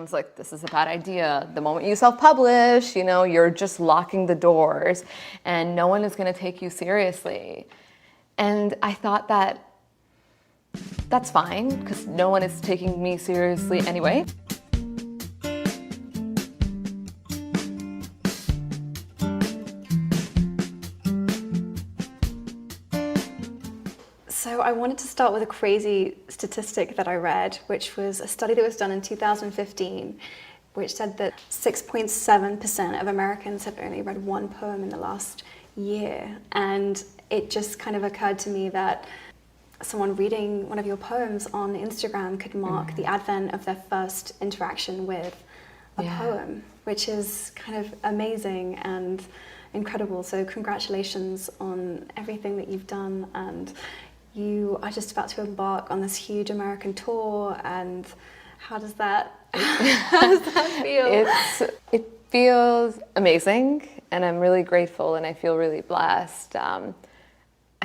everyone's like, this is a bad idea. The moment you self-publish, you're just locking the doors and no one is going to take you seriously. And I thought that's fine because no one is taking me seriously anyway. So I wanted to start with a crazy statistic that I read, which was a study that was done in 2015, which said that 6.7% of Americans have only read one poem in the last year. And it just kind of occurred to me that someone reading one of your poems on Instagram could mark the advent of their first interaction with a poem, which is kind of amazing and incredible. So congratulations on everything that you've done, and you are just about to embark on this huge American tour. And how does that feel? It feels amazing, and I'm really grateful, and I feel really blessed. I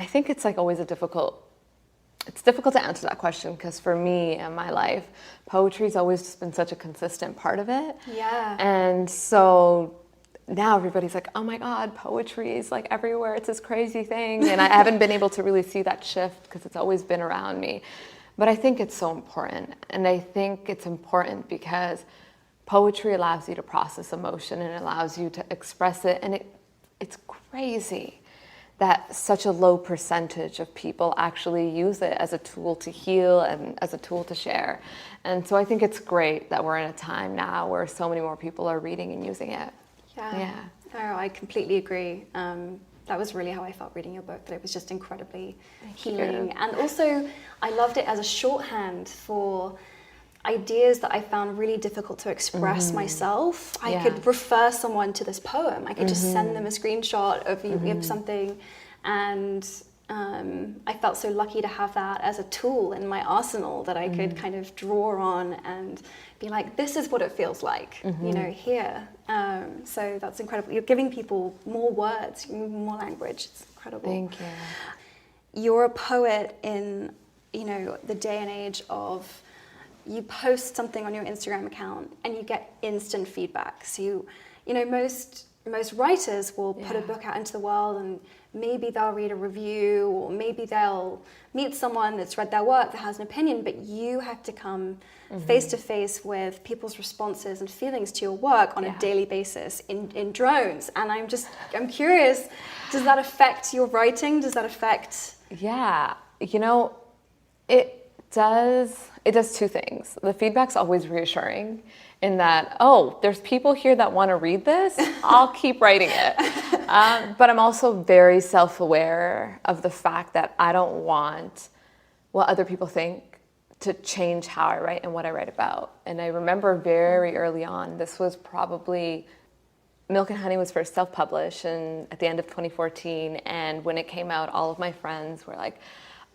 think it's like always it's difficult to answer that question, because for me and my life, poetry's always just been such a consistent part of it. Yeah. And so now everybody's like, oh my God, poetry is like everywhere. It's this crazy thing. And I haven't been able to really see that shift because it's always been around me. But I think it's so important. And I think it's important because poetry allows you to process emotion and it allows you to express it. And it's crazy that such a low percentage of people actually use it as a tool to heal and as a tool to share. And so I think it's great that we're in a time now where so many more people are reading and using it. Yeah. No, I completely agree. That was really how I felt reading your book, that it was just incredibly healing. And also, I loved it as a shorthand for ideas that I found really difficult to express myself. I could refer someone to this poem. I could just send them a screenshot of something, and I felt so lucky to have that as a tool in my arsenal that I could kind of draw on and be like, this is what it feels like, here. So that's incredible. You're giving people more words, more language. It's incredible. Thank you. You're a poet in, the day and age of, you post something on your Instagram account and you get instant feedback. So most writers will put a book out into the world and maybe they'll read a review, or maybe they'll meet someone that's read their work that has an opinion, but you have to come face to face with people's responses and feelings to your work on a daily basis in drones. And I'm curious, does that affect your writing? Does that affect? Yeah, it does two things. The feedback's always reassuring in that, there's people here that want to read this, I'll keep writing it. But I'm also very self-aware of the fact that I don't want what other people think to change how I write and what I write about. And I remember very early on, this was probably, Milk and Honey was first self-published at the end of 2014. And when it came out, all of my friends were like,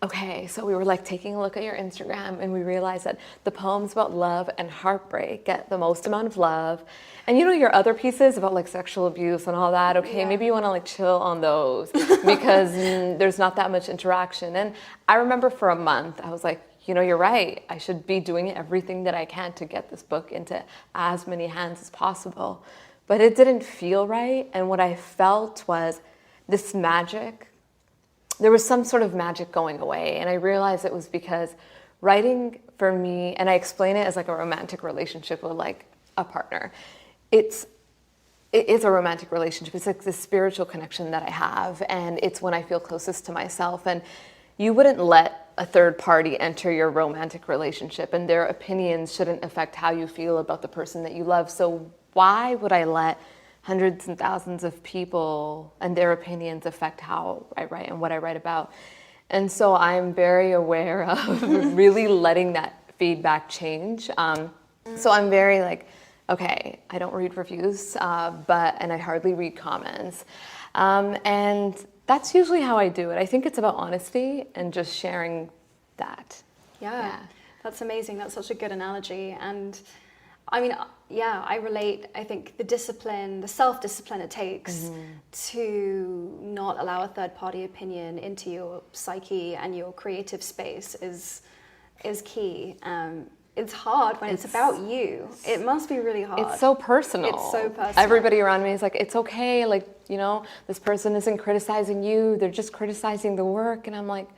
okay, so we were like taking a look at your Instagram and we realized that the poems about love and heartbreak get the most amount of love. And your other pieces about like sexual abuse and all that, okay, maybe you want to like chill on those because there's not that much interaction. And I remember for a month, I was like, you're right. I should be doing everything that I can to get this book into as many hands as possible. But it didn't feel right. And what I felt was this magic. There was some sort of magic going away, and I realized it was because writing for me, and I explain it as like a romantic relationship with like a partner. It is a romantic relationship. It's like this spiritual connection that I have, and it's when I feel closest to myself. And you wouldn't let a third party enter your romantic relationship, and their opinions shouldn't affect how you feel about the person that you love. So why would I let hundreds and thousands of people and their opinions affect how I write and what I write about? And so I'm very aware of really letting that feedback change. So I'm very like, okay, I don't read reviews, and I hardly read comments. And that's usually how I do it. I think it's about honesty and just sharing that. Yeah, that's amazing. That's such a good analogy. And I mean, I relate. I think the self-discipline it takes to not allow a third-party opinion into your psyche and your creative space is key. it's hard when it's about you. It must be really hard. It's so personal. It's so personal. Everybody around me is like, it's okay. Like, you know, this person isn't criticizing you. They're just criticizing the work. And I'm like,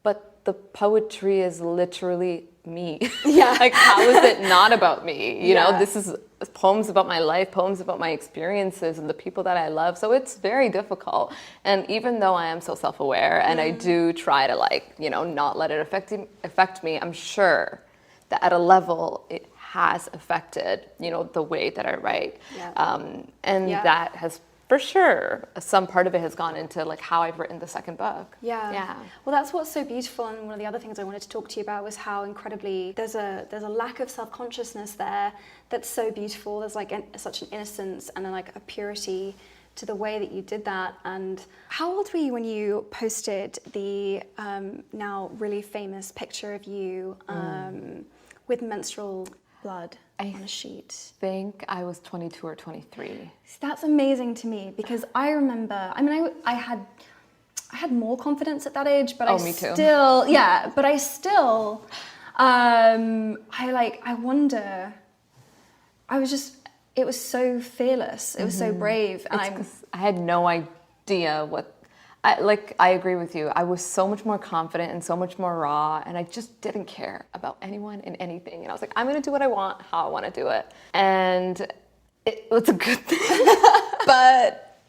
but the poetry is literally me. Yeah. Like, how is it not about me? You Yeah. know, this is poems about my life, poems about my experiences and the people that I love. So it's very difficult. And even though I am so self-aware and I do try to, like, you know, not let it affect me, I'm sure that at a level it has affected, you know, the way that I write. Yeah. And Yeah. that has, for sure, some part of it has gone into like how I've written the second book. Yeah. Yeah. Well, that's what's so beautiful, and one of the other things I wanted to talk to you about was how incredibly there's a lack of self-consciousness there that's so beautiful. There's like such an innocence and like a purity to the way that you did that. And how old were you when you posted the now really famous picture of you with menstrual blood on a sheet? I think I was 22 or 23. That's amazing to me, because I remember, I mean, I had more confidence at that age, but me too. still, yeah, but I still, I wonder, it was so fearless, it was so brave, and I had no idea what, I agree with you. I was so much more confident and so much more raw, and I just didn't care about anyone and anything. And I was like, I'm gonna do what I want, how I wanna do it. And it was a good thing, but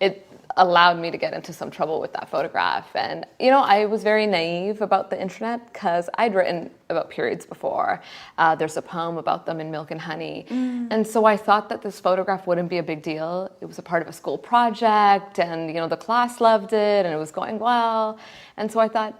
it allowed me to get into some trouble with that photograph. And, you know, I was very naive about the internet because I'd written about periods before. There's a poem about them in Milk and Honey. And so I thought that this photograph wouldn't be a big deal. It was a part of a school project, and, you know, the class loved it and it was going well. And so I thought,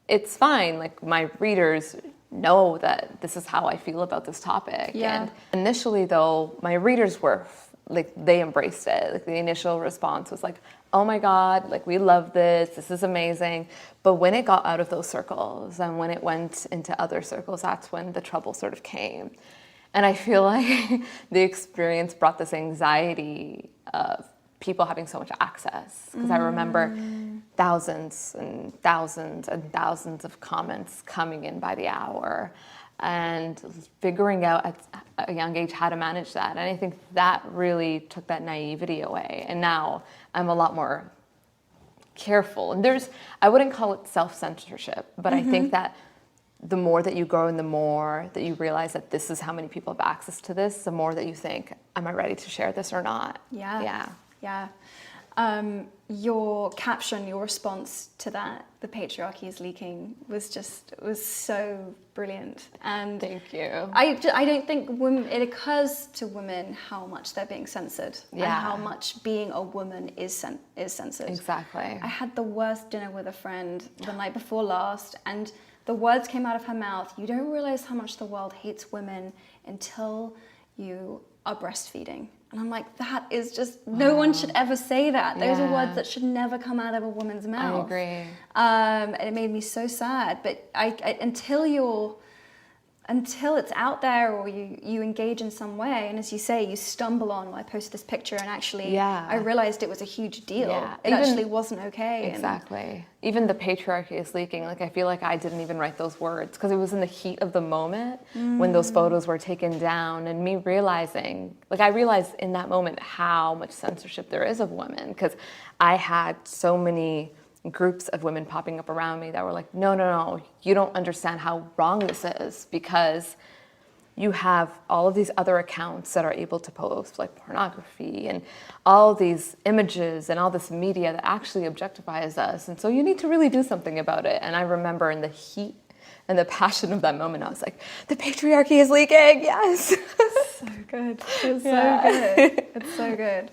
it's fine. Like, my readers know that this is how I feel about this topic. Yeah. And initially, though, my readers were like, they embraced it. Like, the initial response was like, oh my God, like, we love this is amazing. But when it got out of those circles and when it went into other circles, that's when the trouble sort of came. And I feel like the experience brought this anxiety of people having so much access. Because I remember thousands and thousands and thousands of comments coming in by the hour, and figuring out at a young age how to manage that. And I think that really took that naivety away. And now I'm a lot more careful. And I wouldn't call it self-censorship, but I think that the more that you grow and the more that you realize that this is how many people have access to this, the more that you think, am I ready to share this or not? Yeah. Your caption, your response to that, the patriarchy is leaking, was so brilliant. And thank you. I don't think it occurs to women how much they're being censored, and how much being a woman is censored. Exactly. I had the worst dinner with a friend the night before last, and the words came out of her mouth, you don't realize how much the world hates women until you are breastfeeding. And I'm like, that is just, no one should ever say that. Those are words that should never come out of a woman's mouth. I agree. And it made me so sad. But until it's out there, or you engage in some way, and as you say, you stumble on, I posted this picture and actually I realized it was a huge deal. Yeah. It actually wasn't okay. Exactly. Even the patriarchy is leaking. Like, I feel like I didn't even write those words because it was in the heat of the moment when those photos were taken down, and me realizing, like, I realized in that moment how much censorship there is of women, because I had so many groups of women popping up around me that were like, no, you don't understand how wrong this is, because you have all of these other accounts that are able to post like pornography and all these images and all this media that actually objectifies us, and so you need to really do something about it. And I remember in the heat and the passion of that moment, I was like, the patriarchy is leaking, yes. So good. It's so good. It's so good.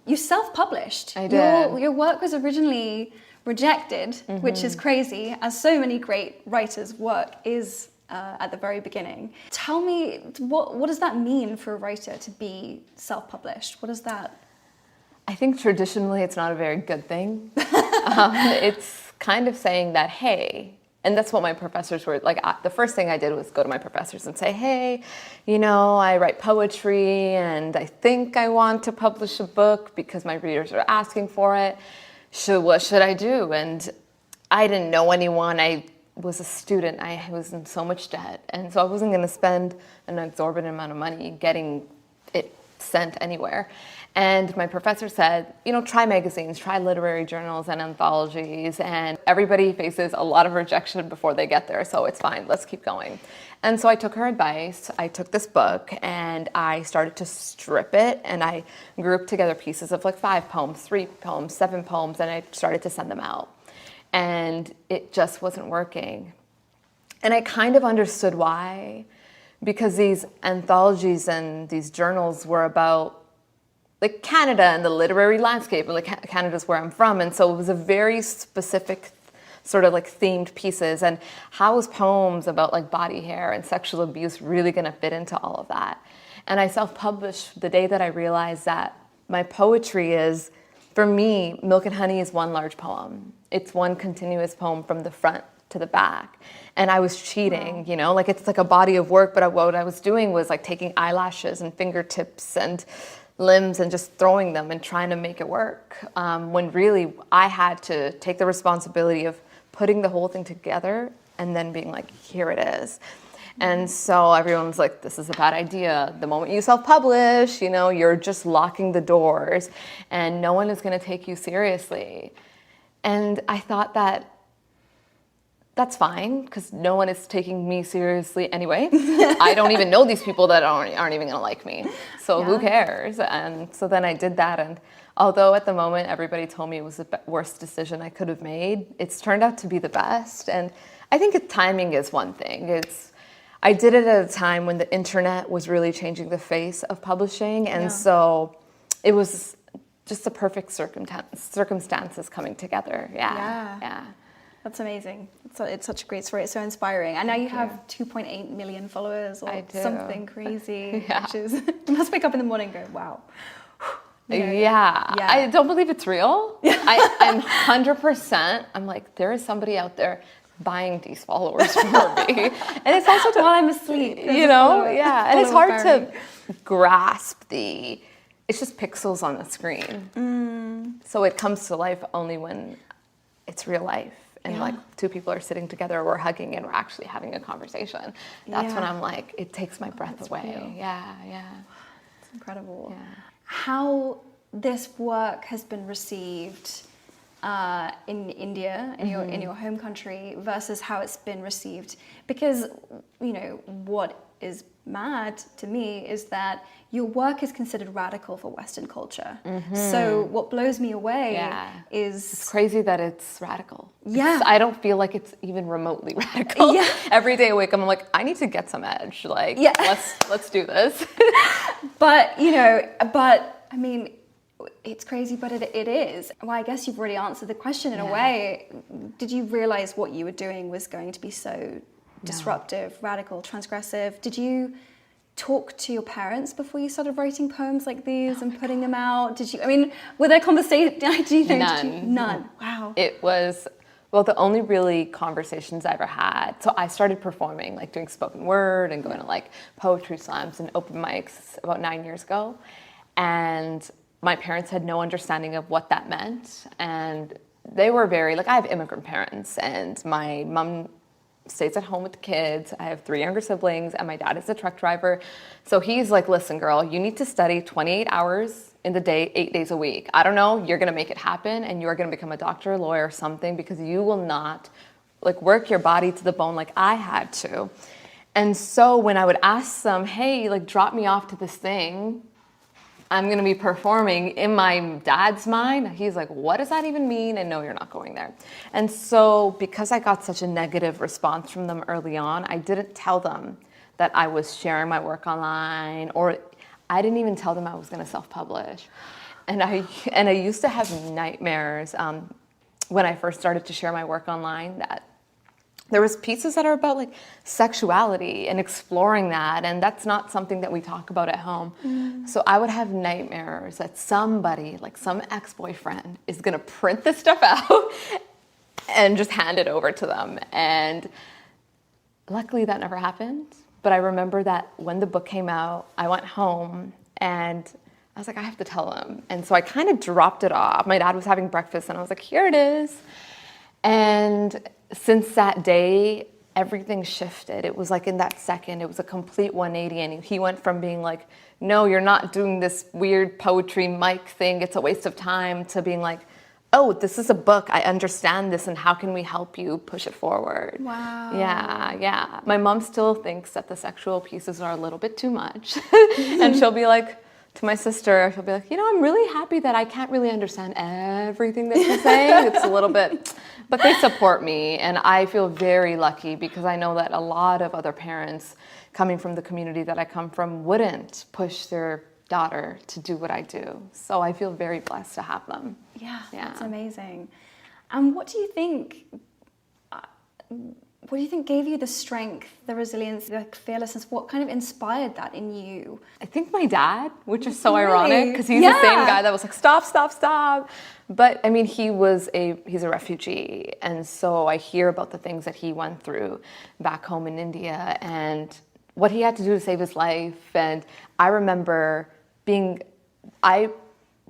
You self-published. I did. Your work was originally rejected, which is crazy, as so many great writers' work is at the very beginning. Tell me, what does that mean for a writer to be self-published? What is that? I think traditionally it's not a very good thing. It's kind of saying that, hey, and that's what my professors were like. The first thing I did was go to my professors and say, hey, you know, I write poetry and I think I want to publish a book because my readers are asking for it. What should I do? And I didn't know anyone. I was a student. I was in so much debt. And so I wasn't going to spend an exorbitant amount of money getting it sent anywhere. And my professor said, try magazines, try literary journals and anthologies, and everybody faces a lot of rejection before they get there, so it's fine, let's keep going. And so I took her advice, I took this book, and I started to strip it, and I grouped together pieces of like 5 poems, 3 poems, 7 poems, and I started to send them out. And it just wasn't working. And I kind of understood why, because these anthologies and these journals were about like Canada and the literary landscape, like Canada's where I'm from, and so it was a very specific sort of like themed pieces. And how is poems about like body hair and sexual abuse really going to fit into all of that? And I self-published the day that I realized that my poetry is, for me, Milk and Honey is one large poem. It's one continuous poem from the front to the back. And I was cheating, like it's like a body of work, but what I was doing was like taking eyelashes and fingertips and limbs and just throwing them and trying to make it work, when really I had to take the responsibility of putting the whole thing together and then being like, here it is. And so everyone's like, this is a bad idea. The moment you self-publish, you're just locking the doors and no one is going to take you seriously. And I thought that's fine, because no one is taking me seriously anyway. I don't even know these people that aren't even gonna like me. So who cares? And so then I did that, and although at the moment everybody told me it was the worst decision I could have made, it's turned out to be the best. And I think timing is one thing. I did it at a time when the internet was really changing the face of publishing, and so it was just the perfect circumstances coming together. Yeah. That's amazing. It's such a great story. It's so inspiring. And now you have 2.8 million followers or something crazy. Which is, you must wake up in the morning and go, wow. I don't believe it's real. I'm 100%. I'm like, there is somebody out there buying these followers for me. And it's also while I'm asleep. And it's hard to grasp it's just pixels on the screen. So it comes to life only when it's real life. And like 2 people are sitting together, we're hugging and we're actually having a conversation. That's when I'm like, it takes my breath away. Real. Yeah. It's incredible. Yeah. How this work has been received in India, in your home country, versus how it's been received. Because, what is mad to me is that your work is considered radical for Western culture. So what blows me away is... It's crazy that it's radical. Yeah. I don't feel like it's even remotely radical. Yeah. Every day I wake up, I'm like, I need to get some edge. Like, let's do this. But I mean, it's crazy, but it is. Well, I guess you've already answered the question in a way. Did you realize what you were doing was going to be so disruptive, radical, transgressive? Did you talk to your parents before you started writing poems like these and putting them out? Were there conversations? None. Wow. It was, the only really conversations I ever had. So I started performing, like doing spoken word and going to like poetry slams and open mics about 9 years ago. And my parents had no understanding of what that meant. And they were I have immigrant parents, and my mom stays at home with the kids. I have 3 younger siblings, and my dad is a truck driver. So he's like, listen, girl, you need to study 28 hours in the day, 8 days a week. I don't know, you're gonna make it happen, and you're gonna become a doctor, a lawyer, or something, because you will not like work your body to the bone like I had to. And so when I would ask them, hey, like drop me off to this thing, I'm gonna be performing, in my dad's mind, he's like, what does that even mean? And no, you're not going there. And so because I got such a negative response from them early on, I didn't tell them that I was sharing my work online, or I didn't even tell them I was gonna self-publish. And I used to have nightmares when I first started to share my work online, that there was pieces that are about like sexuality and exploring that, and that's not something that we talk about at home. So I would have nightmares that somebody, like some ex-boyfriend, is gonna print this stuff out and just hand it over to them. And luckily that never happened. But I remember that when the book came out, I went home and I was like, I have to tell him. And so I kind of dropped it off. My dad was having breakfast and I was like, here it is. And since that day, everything shifted. It was like in that second, it was a complete 180. And he went from being like, no, you're not doing this weird poetry mic thing, it's a waste of time, to being like, oh, this is a book, I understand this, and how can we help you push it forward? Wow. Yeah. My mom still thinks that the sexual pieces are a little bit too much. And she'll be like, to my sister, she'll be like, I'm really happy that I can't really understand everything that you're saying. It's a little bit, but they support me, and I feel very lucky because I know that a lot of other parents coming from the community that I come from wouldn't push their daughter to do what I do. So I feel very blessed to have them. Yeah. That's amazing. And what do you think gave you the strength, the resilience, the fearlessness? What kind of inspired that in you? I think my dad, which is so ironic because he's the same guy that was like, stop. But I mean, he's a refugee. And so I hear about the things that he went through back home in India and what he had to do to save his life. And I remember I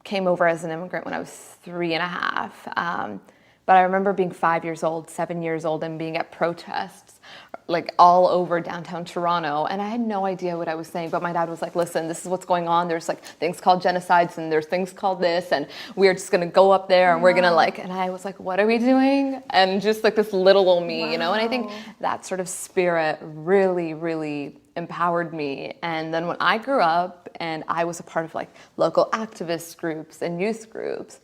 came over as an immigrant when I was 3.5. But I remember being 5 years old, 7 years old, and being at protests like all over downtown Toronto. And I had no idea what I was saying, but my dad was like, listen, this is what's going on. There's like things called genocides and there's things called this. And we're just going to go up there and we're going to and I was like, what are we doing? And just like this little old me, And I think that sort of spirit really, really empowered me. And then when I grew up and I was a part of like local activist groups and youth groups,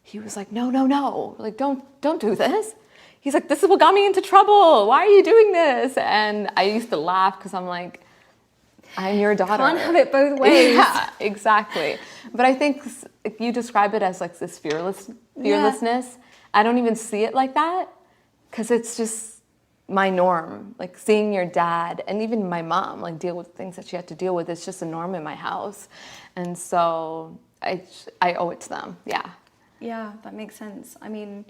he was like, no, like, don't do this. He's like, this is what got me into trouble. Why are you doing this? And I used to laugh because I'm like, I'm your daughter. Can't have it both ways. Yeah, exactly. But I think you describe it as like this fearlessness. Yeah. I don't even see it like that because it's just my norm. Like seeing your dad and even my mom like deal with things that she had to deal with. It's just a norm in my house. And so I owe it to them. Yeah. Yeah, that makes sense. I mean,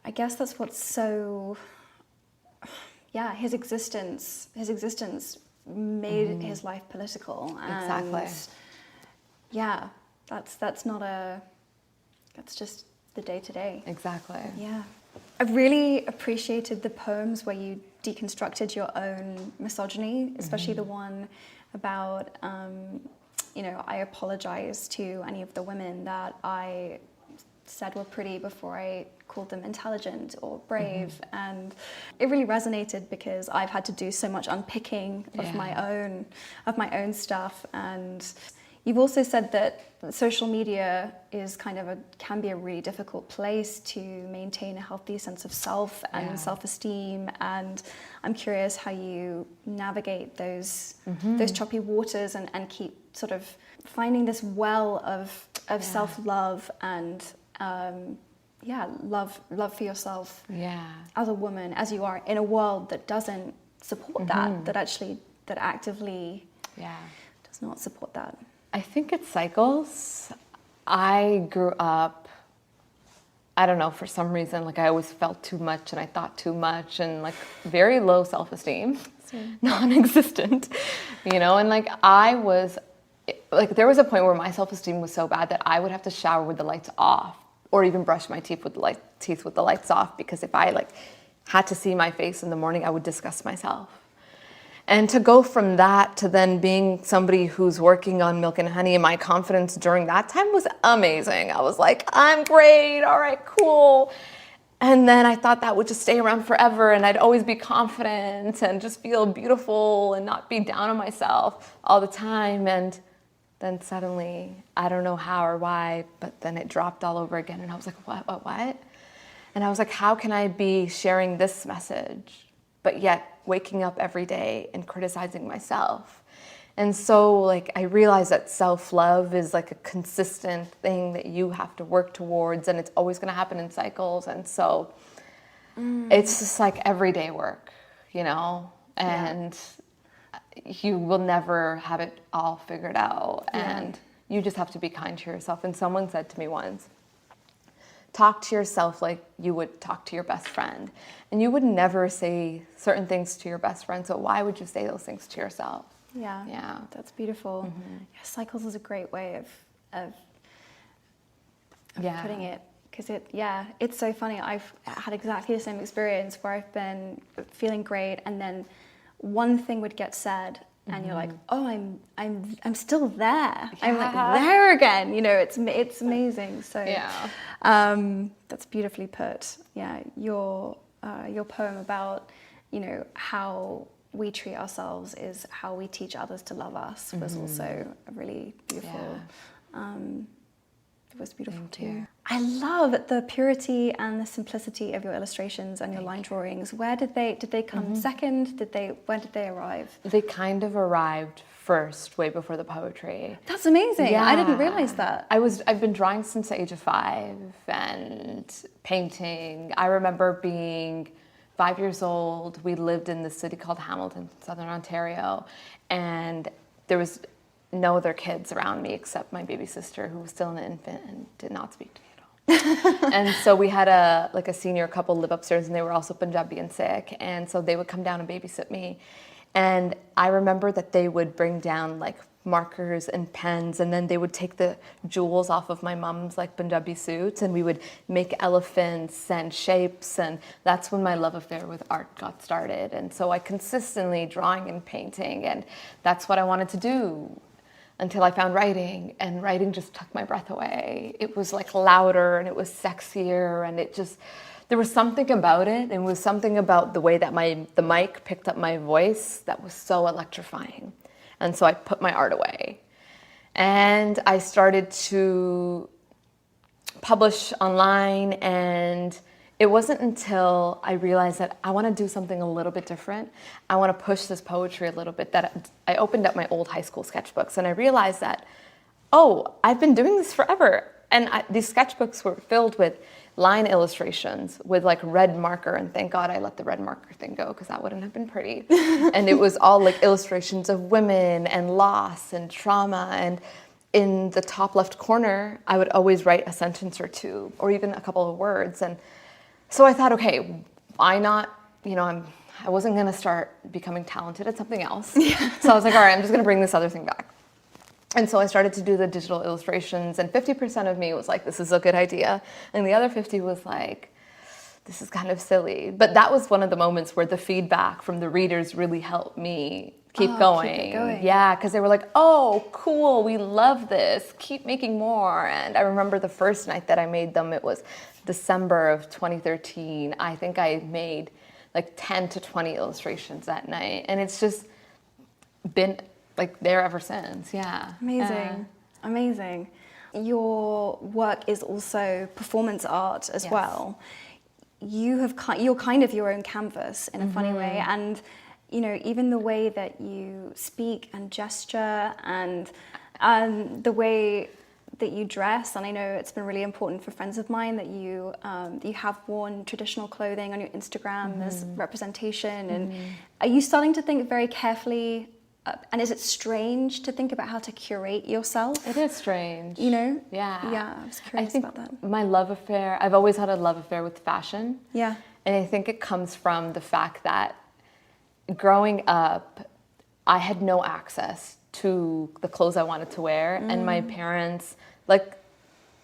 I guess that's what's so, his existence made his life political. And exactly. Yeah, that's just the day-to-day. Exactly. Yeah. I really appreciated the poems where you deconstructed your own misogyny, especially the one about, I apologize to any of the women that I said were pretty before I called them intelligent or brave. And it really resonated because I've had to do so much unpicking of my own stuff. And you've also said that social media is can be a really difficult place to maintain a healthy sense of self and self-esteem. And I'm curious how you navigate those choppy waters and keep sort of finding this well of self-love and love for yourself as a woman, as you are in a world that doesn't support that actively does not support that. I think it cycles. I grew up, I don't know, for some reason, like I always felt too much and I thought too much and like very low self-esteem, non-existent, and like I was, like there was a point where my self-esteem was so bad that I would have to shower with the lights off or even brush my teeth with the lights off because if I like had to see my face in the morning, I would disgust myself. And to go from that to then being somebody who's working on Milk and Honey, my confidence during that time was amazing. I was like, I'm great, all right, cool. And then I thought that would just stay around forever and I'd always be confident and just feel beautiful and not be down on myself all the time. And then suddenly, I don't know how or why, but then it dropped all over again. And I was like, what? And I was like, how can I be sharing this message, but yet waking up every day and criticizing myself? And so like I realized that self-love is like a consistent thing that you have to work towards and it's always going to happen in cycles. And so it's just like everyday work, and you will never have it all figured out. And you just have to be kind to yourself. And someone said to me once, talk to yourself like you would talk to your best friend. And you would never say certain things to your best friend, so why would you say those things to yourself? Yeah, that's beautiful. Cycles is a great way of putting it, because it's so funny. I've had exactly the same experience where I've been feeling great, and then one thing would get said, and you're like, oh, I'm still there. I'm like there again. You know, it's amazing. So that's beautifully put. Yeah, your poem about, you know, how we treat ourselves is how we teach others to love us was also a really beautiful. It was beautiful too. I love the purity and the simplicity of your illustrations and your line drawings. Where did they come second? When did they arrive? They kind of arrived first, way before the poetry. That's amazing. I didn't realize that. I've been drawing since the age of 5 and painting. I remember being 5 years old. We lived in this city called Hamilton, Southern Ontario, and there was no other kids around me except my baby sister, who was still an infant and did not speak to me at all. And so we had a senior couple live upstairs, and they were also Punjabi and Sikh, and so they would come down and babysit me. And I remember that they would bring down like markers and pens, and then they would take the jewels off of my mom's like Punjabi suits, and we would make elephants and shapes, and that's when my love affair with art got started. And so I consistently drawing and painting, and that's what I wanted to do until I found writing, and writing just took my breath away. It was like louder, and it was sexier, and there was something about it. It was something about the way that the mic picked up my voice that was so electrifying. And so I put my art away. And I started to publish online, and it wasn't until I realized that I want to do something a little bit different. I want to push this poetry a little bit, that I opened up my old high school sketchbooks, and I realized that, I've been doing this forever. And these sketchbooks were filled with line illustrations with like red marker, and thank God I let the red marker thing go, because that wouldn't have been pretty. And it was all like illustrations of women and loss and trauma, and in the top left corner I would always write a sentence or two, or even a couple of words. And so I thought, okay, why not, I wasn't gonna start becoming talented at something else. So I was like, all right, I'm just gonna bring this other thing back. And so I started to do the digital illustrations, and 50% of me was like, this is a good idea. And the other 50 was like, this is kind of silly. But that was one of the moments where the feedback from the readers really helped me keep going. Keep it going. Yeah, because they were like, oh, cool, we love this. Keep making more. And I remember the first night that I made them, it was December of 2013. I think I made like 10 to 20 illustrations that night. And it's just been like there ever since. Yeah. Amazing. Your work is also performance art as well. You're kind of your own canvas in a funny way, and even the way that you speak and gesture, and the way that you dress, and I know it's been really important for friends of mine that you have worn traditional clothing on your Instagram as representation. And are you starting to think very carefully? And is it strange to think about how to curate yourself? It is strange. Yeah. Yeah, I was curious about that. My love affair, I've always had a love affair with fashion. Yeah. And I think it comes from the fact that growing up, I had no access to the clothes I wanted to wear. And my parents,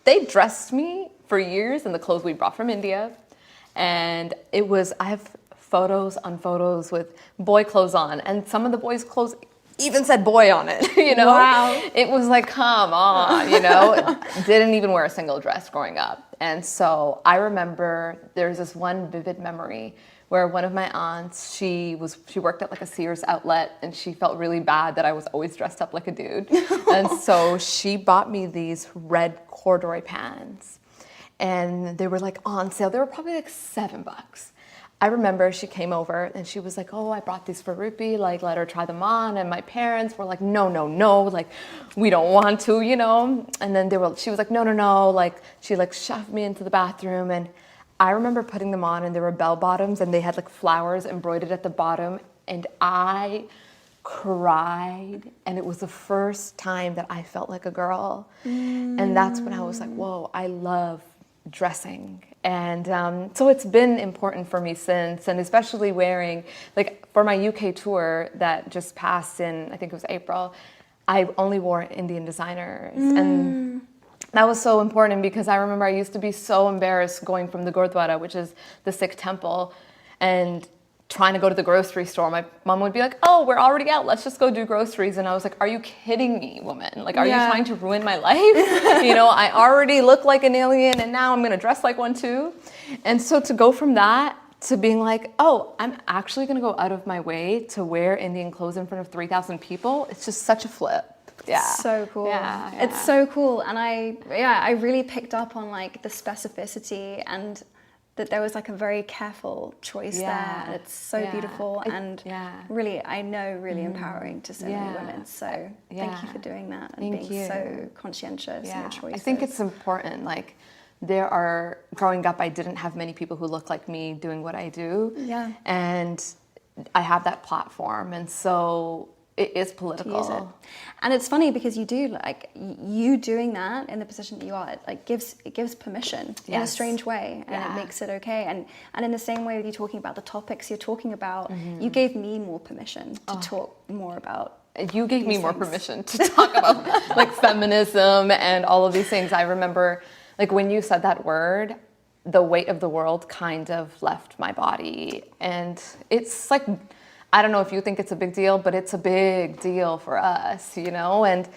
they dressed me for years in the clothes we brought from India. And I have photos on photos with boy clothes on, and some of the boys' clothes even said boy on it, Wow. It was like, come on, Didn't even wear a single dress growing up. And so I remember there's this one vivid memory where one of my aunts, she worked at like a Sears outlet, and she felt really bad that I was always dressed up like a dude. And so she bought me these red corduroy pants, and they were like on sale. They were probably like $7. I remember she came over and she was like, oh, I brought these for Rupi, like let her try them on. And my parents were like, no, like we don't want to, And then she was like, no, like she like shoved me into the bathroom. And I remember putting them on, and they were bell bottoms, and they had like flowers embroidered at the bottom. And I cried, and it was the first time that I felt like a girl. And that's when I was like, whoa, I love dressing. And so it's been important for me since, and especially wearing, like for my UK tour that just passed in, I think it was April, I only wore Indian designers. And that was so important because I remember I used to be so embarrassed going from the Gurdwara, which is the Sikh temple, and trying to go to the grocery store. My mom would be like, oh, we're already out. Let's just go do groceries. And I was like, are you kidding me, woman? Like, are you trying to ruin my life? You know, I already look like an alien and now I'm going to dress like one too. And so to go from that to being like, oh, I'm actually going to go out of my way to wear Indian clothes in front of 3,000 people. It's just such a flip. Yeah. So cool. Yeah. It's so cool. And I really picked up on like the specificity and that there was like a very careful choice there. It's so beautiful and really, I know, really empowering to so many women. So thank you for doing that and being so conscientious in your choices. I think it's important. Like, growing up, I didn't have many people who look like me doing what I do. Yeah. And I have that platform. And so it is political. To use it. And it's funny because you do, like, you doing that in the position that you are, it gives permission in a strange way, and it makes it okay. And in the same way with you talking about the topics you're talking about, you gave me more permission to talk more about. You gave me more permission to talk about like feminism and all of these things. I remember, like, when you said that word, the weight of the world kind of left my body, and it's like, I don't know if you think it's a big deal, but it's a big deal for us, you know? And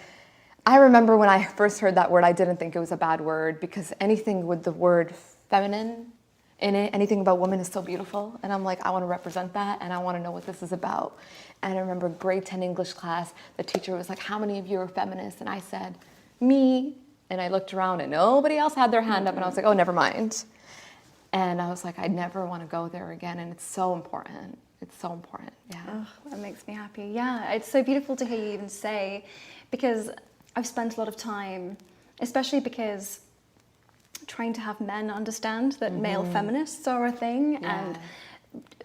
I remember when I first heard that word, I didn't think it was a bad word because anything with the word feminine in it, anything about women is so beautiful. And I'm like, I want to represent that and I want to know what this is about. And I remember grade 10 English class, the teacher was like, how many of you are feminists? And I said, me. And I looked around and nobody else had their hand up and I was like, oh, never mind. And I was like, I never want to go there again. And it's so important. It's so important. Yeah. Oh, that makes me happy. Yeah, it's so beautiful to hear you even say, because I've spent a lot of time, especially because trying to have men understand that male feminists are a thing and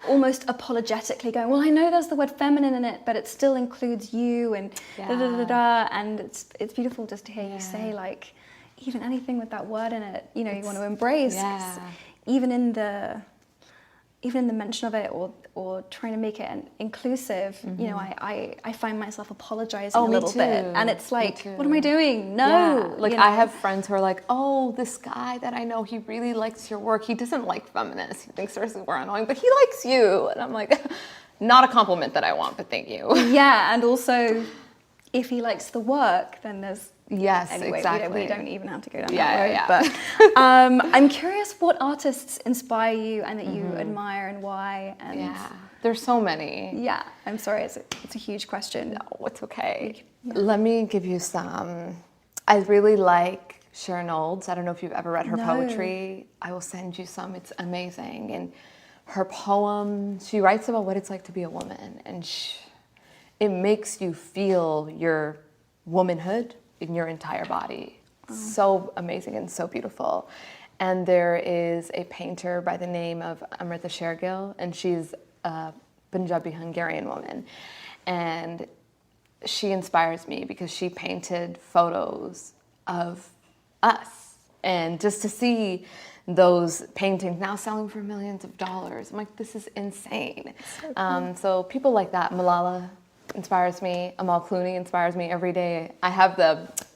almost apologetically going, well, I know there's the word feminine in it, but it still includes you and da-da-da-da-da. And it's beautiful just to hear you say, like, even anything with that word in it, you know, you want to embrace. Yeah. Even in the mention of it or trying to make it inclusive, you know, I find myself apologizing a little bit. And it's like, what am I doing? No. Yeah. Like, you know? I have friends who are like, oh, this guy that I know, he really likes your work. He doesn't like feminists. He thinks they're super annoying, but he likes you. And I'm like, not a compliment that I want, but thank you. Yeah, and also, if he likes the work, then there's... Yes, anyway, exactly. We don't even have to go down that road. But I'm curious what artists inspire you and that you admire and why. And there's so many. Yeah, I'm sorry, it's a huge question. No, it's okay. Let me give you some. I really like Sharon Olds. I don't know if you've ever read her poetry. I will send you some. It's amazing. And her poem, she writes about what it's like to be a woman, and it makes you feel your womanhood in your entire body. So amazing and so beautiful. And there is a painter by the name of Amrita Shergill, and she's a Punjabi Hungarian woman. And she inspires me because she painted photos of us. And just to see those paintings now selling for millions of dollars, I'm like, this is insane. So cool. So people like that, Malala inspires me. Amal Clooney inspires me every day. I have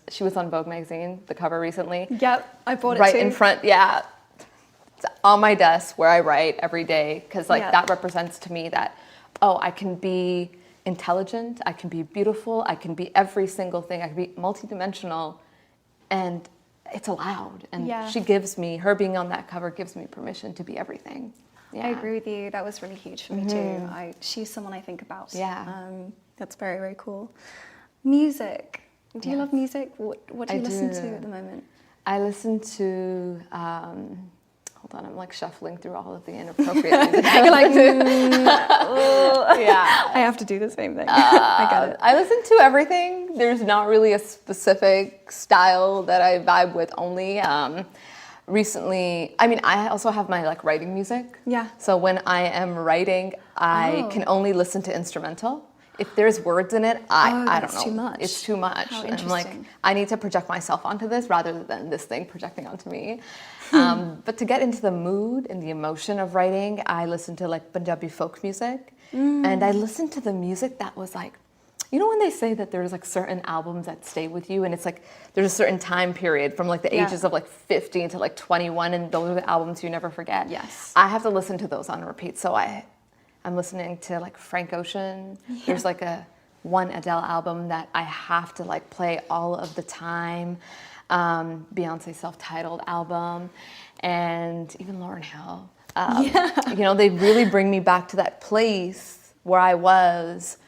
she was on Vogue magazine, the cover recently. Yep, I bought it right too. Right in front, It's on my desk where I write every day because that represents to me that, I can be intelligent, I can be beautiful, I can be every single thing, I can be multidimensional, and it's allowed. And her being on that cover gives me permission to be everything. Yeah. I agree with you. That was really huge for me too. She's someone I think about. Yeah. That's very, very cool. Music. Do you love music? What do you listen to at the moment? I listen to, hold on, I'm like shuffling through all of the inappropriate music. You're like, yeah. I have to do the same thing. I got it. I listen to everything. There's not really a specific style that I vibe with only. Recently, I also have my writing music. Yeah. So when I am writing, I can only listen to instrumental. If there's words in it, I don't know. Too much. It's too much. How and I'm like, interesting. I need to project myself onto this rather than this thing projecting onto me. But to get into the mood and the emotion of writing, I listen to Punjabi folk music. And I listened to the music that was You know when they say that there's like certain albums that stay with you, and it's like there's a certain time period from like the ages of like 15 to like 21, and those are the albums you never forget. Yes. I have to listen to those on repeat. So I'm listening to like Frank Ocean. Yeah. There's like one Adele album that I have to like play all of the time. Beyonce's self-titled album, and even Lauryn Hill. You know, they really bring me back to that place where I was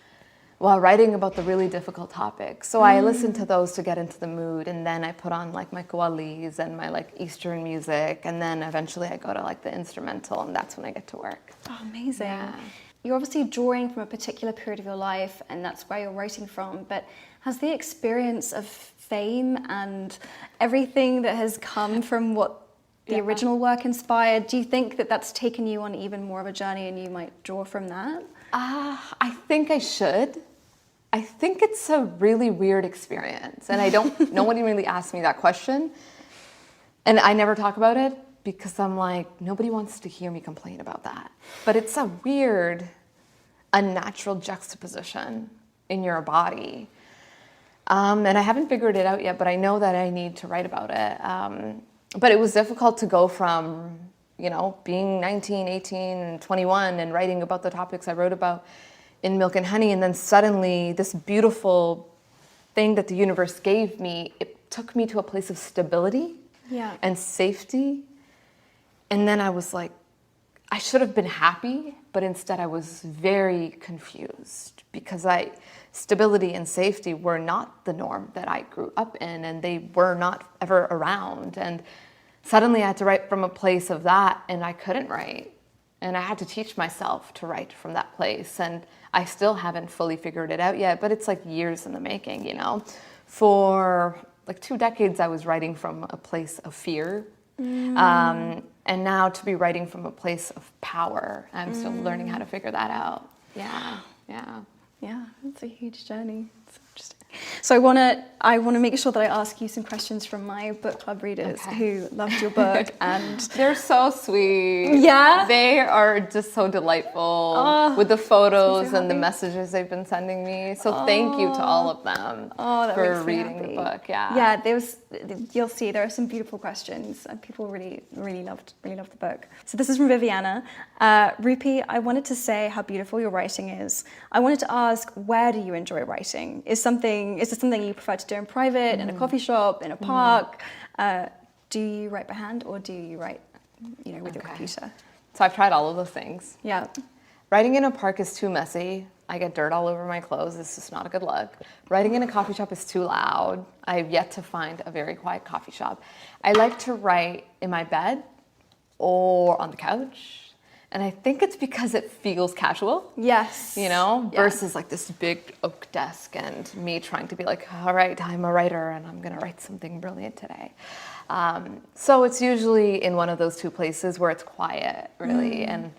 while writing about the really difficult topics. So I listen to those to get into the mood, and then I put on like my qawwali's and my like Eastern music, and then eventually I go to like the instrumental, and that's when I get to work. Oh, amazing. Yeah. You're obviously drawing from a particular period of your life, and that's where you're writing from, but has the experience of fame and everything that has come from what the original work inspired, do you think that that's taken you on even more of a journey and you might draw from that? I think I should. I think it's a really weird experience, and I don't, nobody really asked me that question, and I never talk about it because I'm like, nobody wants to hear me complain about that. But it's a weird, unnatural juxtaposition in your body. And I haven't figured it out yet, but I know that I need to write about it. But it was difficult to go from, you know, being 19, 18, and 21 and writing about the topics I wrote about in Milk and Honey, and then suddenly this beautiful thing that the universe gave me, it took me to a place of stability and safety. And then I was like, I should have been happy, but instead I was very confused because stability and safety were not the norm that I grew up in, and they were not ever around. And suddenly I had to write from a place of that, and I couldn't write. And I had to teach myself to write from that place. And I still haven't fully figured it out yet, but it's like years in the making, you know. For like 2 decades, I was writing from a place of fear. And now to be writing from a place of power, I'm still learning how to figure that out. Yeah. Yeah, it's a huge journey. It's interesting. So I want to make sure that I ask you some questions from my book club readers who loved your book, and they're so sweet. Yeah, they are just so delightful with the photos and the messages they've been sending me. So thank you to all of them for reading the book. Yeah, you'll see there are some beautiful questions, and people really loved the book. So this is from Viviana. Rupi, I wanted to say how beautiful your writing is. I wanted to ask, where do you enjoy writing? Is this something you prefer to do in private, in a coffee shop, in a park? Do you write by hand, or do you write, with your computer? So I've tried all of those things. Yeah. Writing in a park is too messy. I get dirt all over my clothes. It's just not a good look. Writing in a coffee shop is too loud. I've yet to find a very quiet coffee shop. I like to write in my bed or on the couch. And I think it's because it feels casual. Yes. Versus like this big oak desk and me trying to be like, all right, I'm a writer and I'm going to write something brilliant today. So it's usually in one of those two places where it's quiet, really, and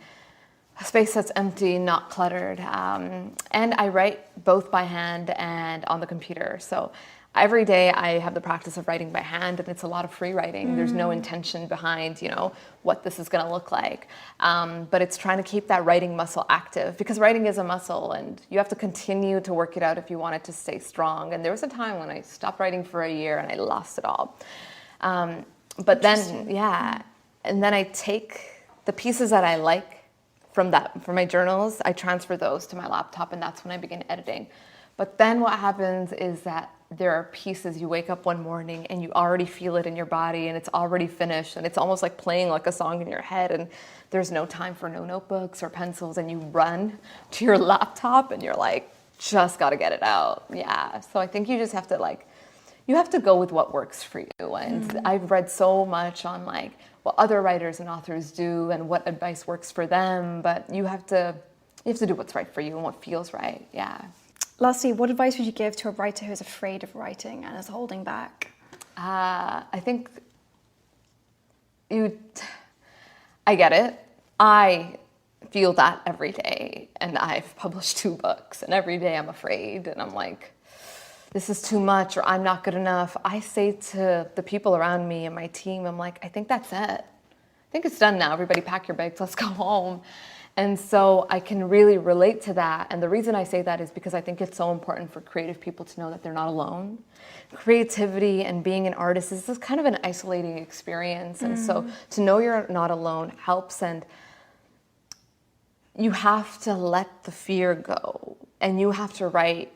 a space that's empty, not cluttered. And I write both by hand and on the computer. So every day I have the practice of writing by hand, and it's a lot of free writing. There's no intention behind, what this is going to look like. But it's trying to keep that writing muscle active, because writing is a muscle and you have to continue to work it out if you want it to stay strong. And there was a time when I stopped writing for a year and I lost it all. But then, and then I take the pieces that I like from my journals, I transfer those to my laptop, and that's when I begin editing. But then what happens is that there are pieces, you wake up one morning and you already feel it in your body and it's already finished, and it's almost like playing like a song in your head, and there's no time for no notebooks or pencils, and you run to your laptop and you're like, just got to get it out. Yeah. So I think you just have to you have to go with what works for you. And I've read so much on what other writers and authors do and what advice works for them, but you have to do what's right for you and what feels right. Yeah. Lastly, what advice would you give to a writer who's afraid of writing and is holding back? I think I get it. I feel that every day, and I've published 2 books, and every day I'm afraid, and I'm like, this is too much, or I'm not good enough. I say to the people around me and my team, I'm like, I think that's it. I think it's done now. Everybody pack your bags, let's go home. And so I can really relate to that. And the reason I say that is because I think it's so important for creative people to know that they're not alone. Creativity and being an artist is kind of an isolating experience. And so to know you're not alone helps. And you have to let the fear go. And you have to write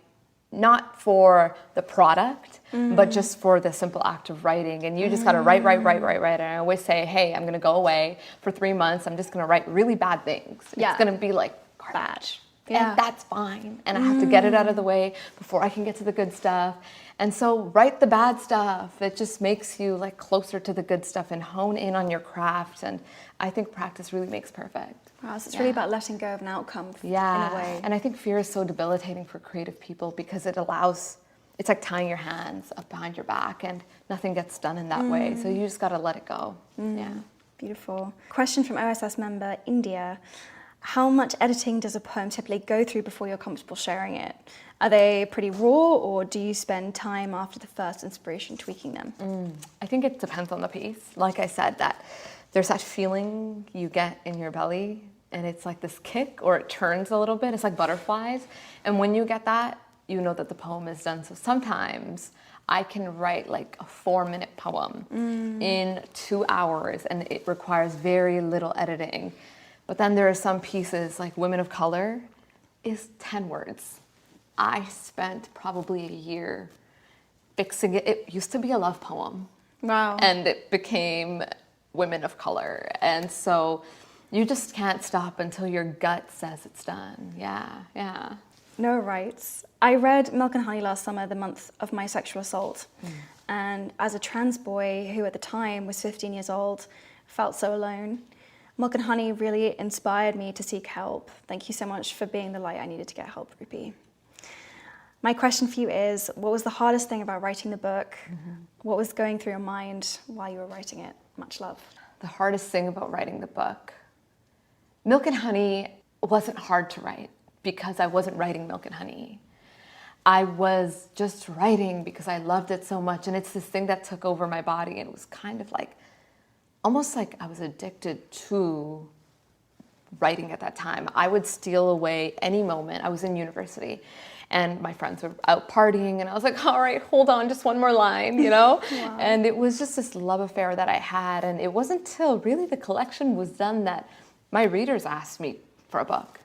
not for the product, but just for the simple act of writing. And you just got to write. And I always say, hey, I'm going to go away for 3 months. I'm just going to write really bad things. Yeah. It's going to be like garbage. Yeah. And that's fine. And I have to get it out of the way before I can get to the good stuff. And so write the bad stuff. It just makes you like closer to the good stuff and hone in on your craft. And I think practice really makes perfect. Wow, so it's really about letting go of an outcome in Yeah, a way. and I think fear is so debilitating for creative people because it allows, it's like tying your hands up behind your back and nothing gets done in that way. So you just got to let it go. Yeah. Beautiful. Question from OSS member India. How much editing does a poem typically go through before you're comfortable sharing it? Are they pretty raw, or do you spend time after the first inspiration tweaking them? I think it depends on the piece. Like I said, that there's that feeling you get in your belly and it's like this kick, or it turns a little bit. It's like butterflies. And when you get that, you know that the poem is done. So sometimes I can write like a 4-minute poem in 2 hours, and it requires very little editing. But then there are some pieces like Women of Color is 10 words. I spent probably a year fixing it. It used to be a love poem. Wow. And it became Women of Color. And so you just can't stop until your gut says it's done. Yeah. No rights. I read Milk and Honey last summer, the month of my sexual assault. And as a trans boy who at the time was 15 years old, felt so alone, Milk and Honey really inspired me to seek help. Thank you so much for being the light I needed to get help, Rupi. My question for you is, what was the hardest thing about writing the book? What was going through your mind while you were writing it? Much love. The hardest thing about writing the book. Milk and Honey wasn't hard to write because I wasn't writing Milk and Honey. I was just writing because I loved it so much. And it's this thing that took over my body. And it was kind of like, almost like I was addicted to writing at that time. I would steal away any moment. I was in university and my friends were out partying and I was like, all right, hold on, just one more line, you know? Wow. And it was just this love affair that I had. And it wasn't until really the collection was done that my readers asked me for a book.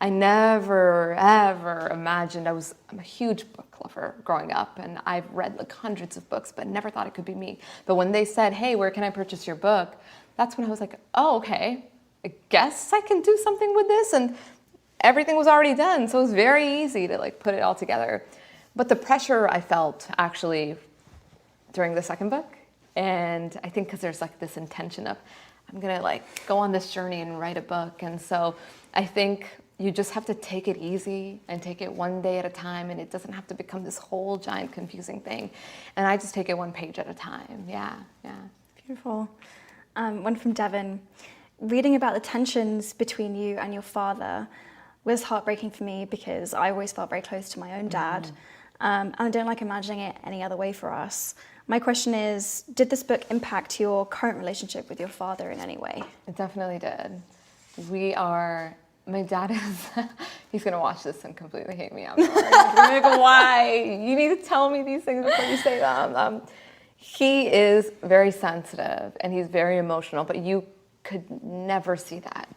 I never, ever imagined, I'm a huge book lover growing up, and I've read like hundreds of books, but never thought it could be me. But when they said, hey, where can I purchase your book? That's when I was like, oh, okay, I guess I can do something with this. And everything was already done, so it was very easy to like put it all together. But the pressure I felt actually during the second book, and I think because there's like this intention of, I'm gonna like go on this journey and write a book. And so I think you just have to take it easy and take it one day at a time, and it doesn't have to become this whole giant confusing thing. And I just take it one page at a time. Yeah. Beautiful. One from Devon. Reading about the tensions between you and your father was heartbreaking for me because I always felt very close to my own dad. And I don't like imagining it any other way for us. My question is, did this book impact your current relationship with your father in any way? It definitely did. My dad is, he's going to watch this and completely hate me afterwards. He's going to go, why? You need to tell me these things before you say them. He is very sensitive and he's very emotional, but you could never see that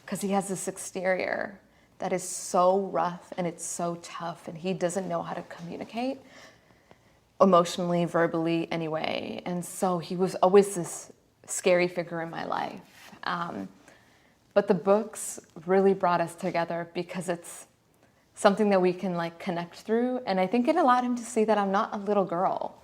because he has this exterior that is so rough and it's so tough, and he doesn't know how to communicate emotionally, verbally, anyway. And so he was always this scary figure in my life. But the books really brought us together because it's something that we can like connect through. And I think it allowed him to see that I'm not a little girl,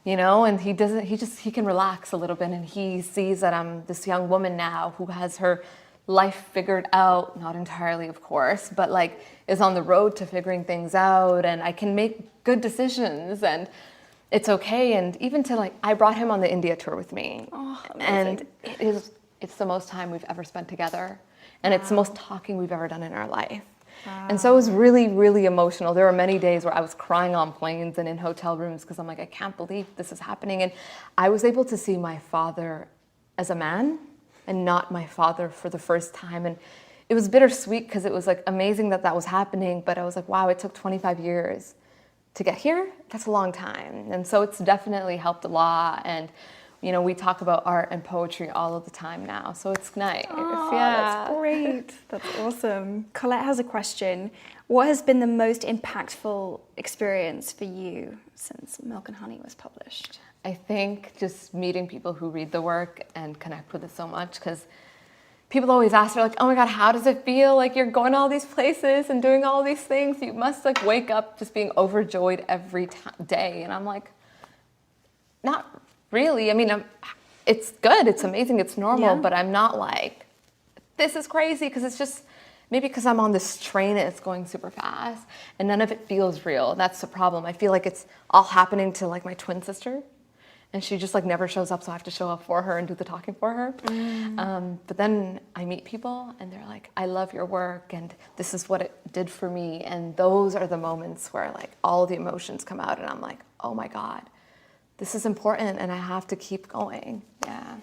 you know, and he can relax a little bit, and he sees that I'm this young woman now who has her life figured out, not entirely, of course, but like is on the road to figuring things out, and I can make good decisions and it's okay. And even to like, I brought him on the India tour with me. Oh, amazing. And it's the most time we've ever spent together. And it's the most talking we've ever done in our life. Wow. And so it was really, really emotional. There were many days where I was crying on planes and in hotel rooms because I'm like, I can't believe this is happening. And I was able to see my father as a man and not my father for the first time. And it was bittersweet because it was like amazing that that was happening, but I was like, wow, it took 25 years to get here. That's a long time. And so it's definitely helped a lot. And, you know, we talk about art and poetry all of the time now, so it's nice. Oh, Yeah. that's great. That's awesome. Colette has a question. What has been the most impactful experience for you since Milk and Honey was published? I think just meeting people who read the work and connect with it so much, because people always ask, they're like, oh my God, how does it feel? Like you're going all these places and doing all these things. You must like wake up just being overjoyed every day. And I'm like, not really. I mean, it's good. It's amazing. It's normal. Yeah. But I'm not like, this is crazy, because it's just, maybe because I'm on this train and it's going super fast and none of it feels real. That's the problem. I feel like it's all happening to like my twin sister. And she just like never shows up, so I have to show up for her and do the talking for her. But then I meet people and they're like, I love your work and this is what it did for me. And those are the moments where like all the emotions come out and I'm like, oh my God, this is important and I have to keep going. Yeah.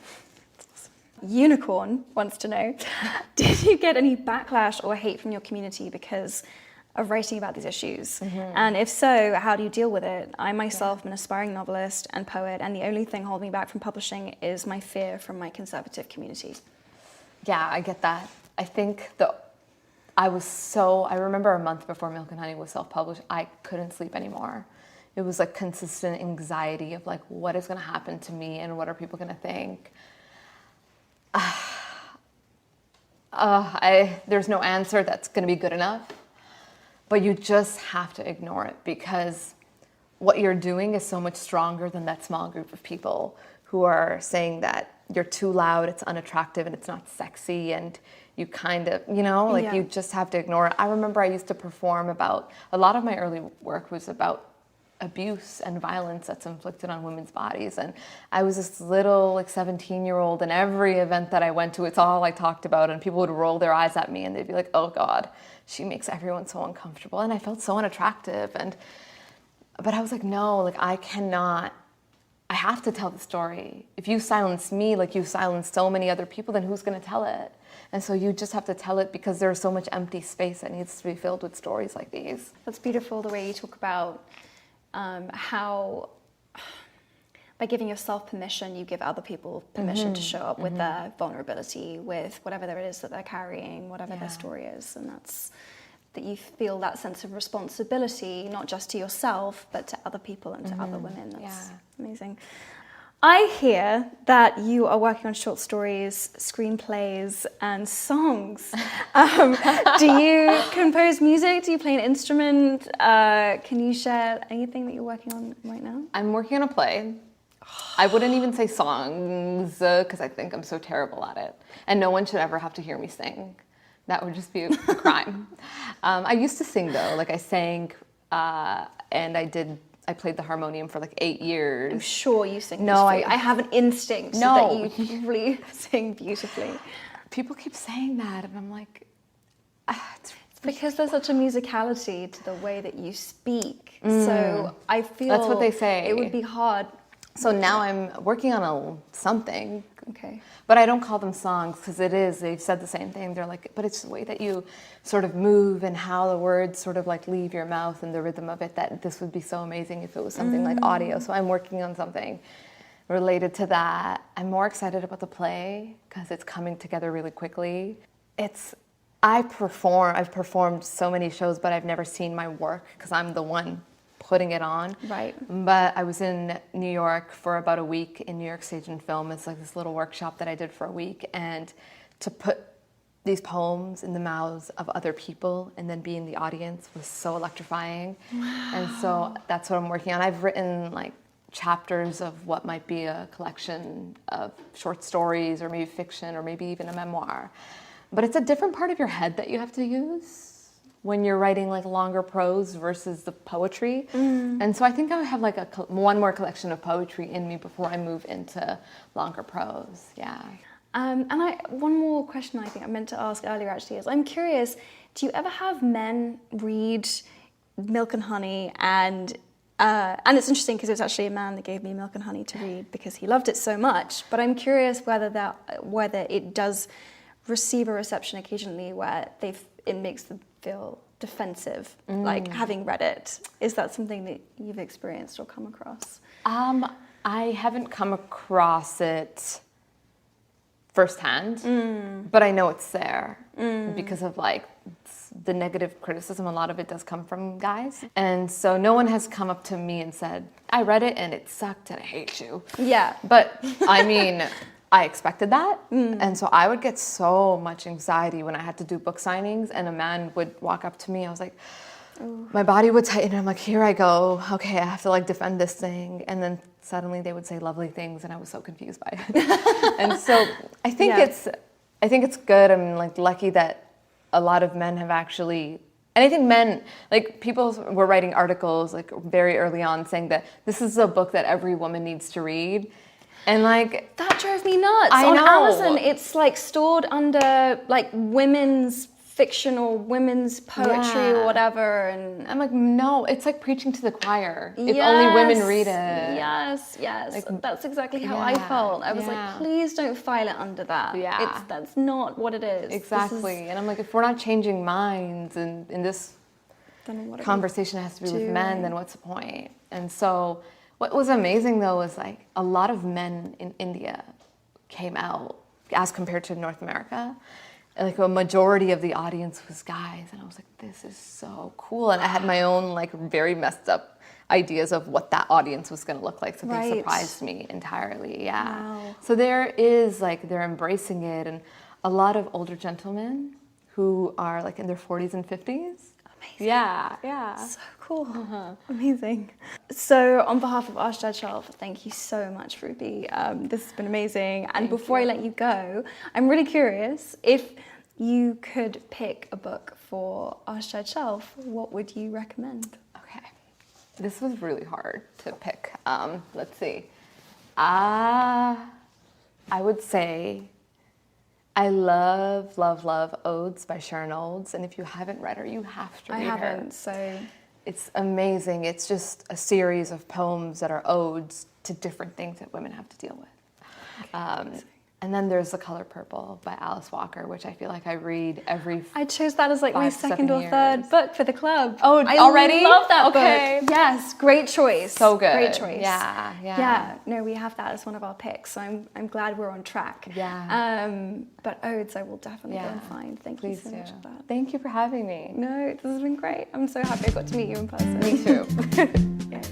Unicorn wants to know, did you get any backlash or hate from your community because of writing about these issues? And if so, how do you deal with it? I myself am an aspiring novelist and poet, and the only thing holding me back from publishing is my fear from my conservative community. Yeah, I get that. I think I remember a month before Milk and Honey was self-published, I couldn't sleep anymore. It was like consistent anxiety of like, what is gonna happen to me and what are people gonna think? There's no answer that's gonna be good enough. But you just have to ignore it, because what you're doing is so much stronger than that small group of people who are saying that you're too loud, it's unattractive, and it's not sexy, and you kind of, you just have to ignore it. I remember I used to perform about, a lot of my early work was about abuse and violence that's inflicted on women's bodies. And I was this little like 17-year-old, and every event that I went to, it's all I talked about, and people would roll their eyes at me and they'd be like, oh God, she makes everyone so uncomfortable. And I felt so unattractive. But I was like, no, like I have to tell the story. If you silence me, like you silence so many other people, then who's gonna tell it? And so you just have to tell it, because there's so much empty space that needs to be filled with stories like these. That's beautiful, the way you talk about how by giving yourself permission, you give other people permission to show up with their vulnerability, with whatever it is that they're carrying, whatever their story is. And that's that you feel that sense of responsibility, not just to yourself, but to other people and to other women. That's amazing. I hear that you are working on short stories, screenplays, and songs. Do you compose music? Do you play an instrument? Can you share anything that you're working on right now? I'm working on a play. I wouldn't even say songs, because I think I'm so terrible at it. And no one should ever have to hear me sing. That would just be a crime. I used to sing though, like I sang, and I played the harmonium for like 8 years. I'm sure you sing. No, I have an instinct that you probably sing beautifully. People keep saying that, and I'm like, it's because there's such a musicality to the way that you speak. So I feel that's what they say. It would be hard. So now I'm working on something. Okay. But I don't call them songs, because they've said the same thing. They're like, but it's the way that you sort of move and how the words sort of like leave your mouth and the rhythm of it, that this would be so amazing if it was something like audio. So I'm working on something related to that. I'm more excited about the play because it's coming together really quickly. I've performed so many shows, but I've never seen my work because I'm the one putting it on. Right. But I was in New York for about a week in New York Stage and Film. It's like this little workshop that I did for a week, and to put these poems in the mouths of other people and then be in the audience was so electrifying. Wow. And so that's what I'm working on. I've written like chapters of what might be a collection of short stories or maybe fiction or maybe even a memoir. But it's a different part of your head that you have to use when you're writing like longer prose versus the poetry. And so I think I have like one more collection of poetry in me before I move into longer prose. Yeah. And one more question I think I meant to ask earlier actually is, I'm curious, do you ever have men read Milk and Honey? And it's interesting because it was actually a man that gave me Milk and Honey to read because he loved it so much. But I'm curious whether it does receive a reception occasionally where it makes them feel defensive, like having read it. Is that something that you've experienced or come across? I haven't come across it firsthand, but I know it's there because of like the negative criticism. A lot of it does come from guys. And so no one has come up to me and said, I read it and it sucked and I hate you. Yeah. But I mean, I expected that. And so I would get so much anxiety when I had to do book signings and a man would walk up to me. I was like, my body would tighten. I'm like, here I go. Okay, I have to like defend this thing. And then suddenly they would say lovely things and I was so confused by it. And so I think it's good. I'm like lucky that a lot of men have actually, and I think men, like people were writing articles like very early on saying that this is a book that every woman needs to read. And like that drove me nuts. I On know. Amazon, it's like stored under like women's fiction or women's poetry or whatever. And I'm like, no, it's like preaching to the choir. If only women read it. Yes. Like, that's exactly how I yeah, felt. I was like, please don't file it under that. Yeah. That's not what it is. Exactly. And I'm like, if we're not changing minds and in this conversation has to be with men, then what's the point? And so what was amazing though was like a lot of men in India came out as compared to North America. Like a majority of the audience was guys, and I was like, this is so cool. And I had my own like very messed up ideas of what that audience was going to look like, so they surprised me entirely. So there is like, they're embracing it, and a lot of older gentlemen who are like in their 40s and 50s. Amazing. Yeah. So cool. Amazing. So on behalf of Ask Judge Shelf, thank you so much, Rupi. This has been amazing. And before I let you go, I'm really curious, if you could pick a book for Ask Judge Shelf, what would you recommend? Okay. This was really hard to pick. Let's see. I would say I love Odes by Sharon Olds, and if you haven't read her, you have to read her. I haven't, so... It's amazing. It's just a series of poems that are odes to different things that women have to deal with. And then there's The Color Purple by Alice Walker, which I feel like I read every I chose that as like my 5, second 7 or third years. book for the club. Oh, I already? love that Okay. book. Yes, great choice. So good. Great choice. Yeah. No, we have that as one of our picks, so I'm glad we're on track. Yeah. But Odes, I will definitely go and find. Thank you so much for that. Thank you for having me. No, this has been great. I'm so happy I got to meet you in person. Me too. Yeah.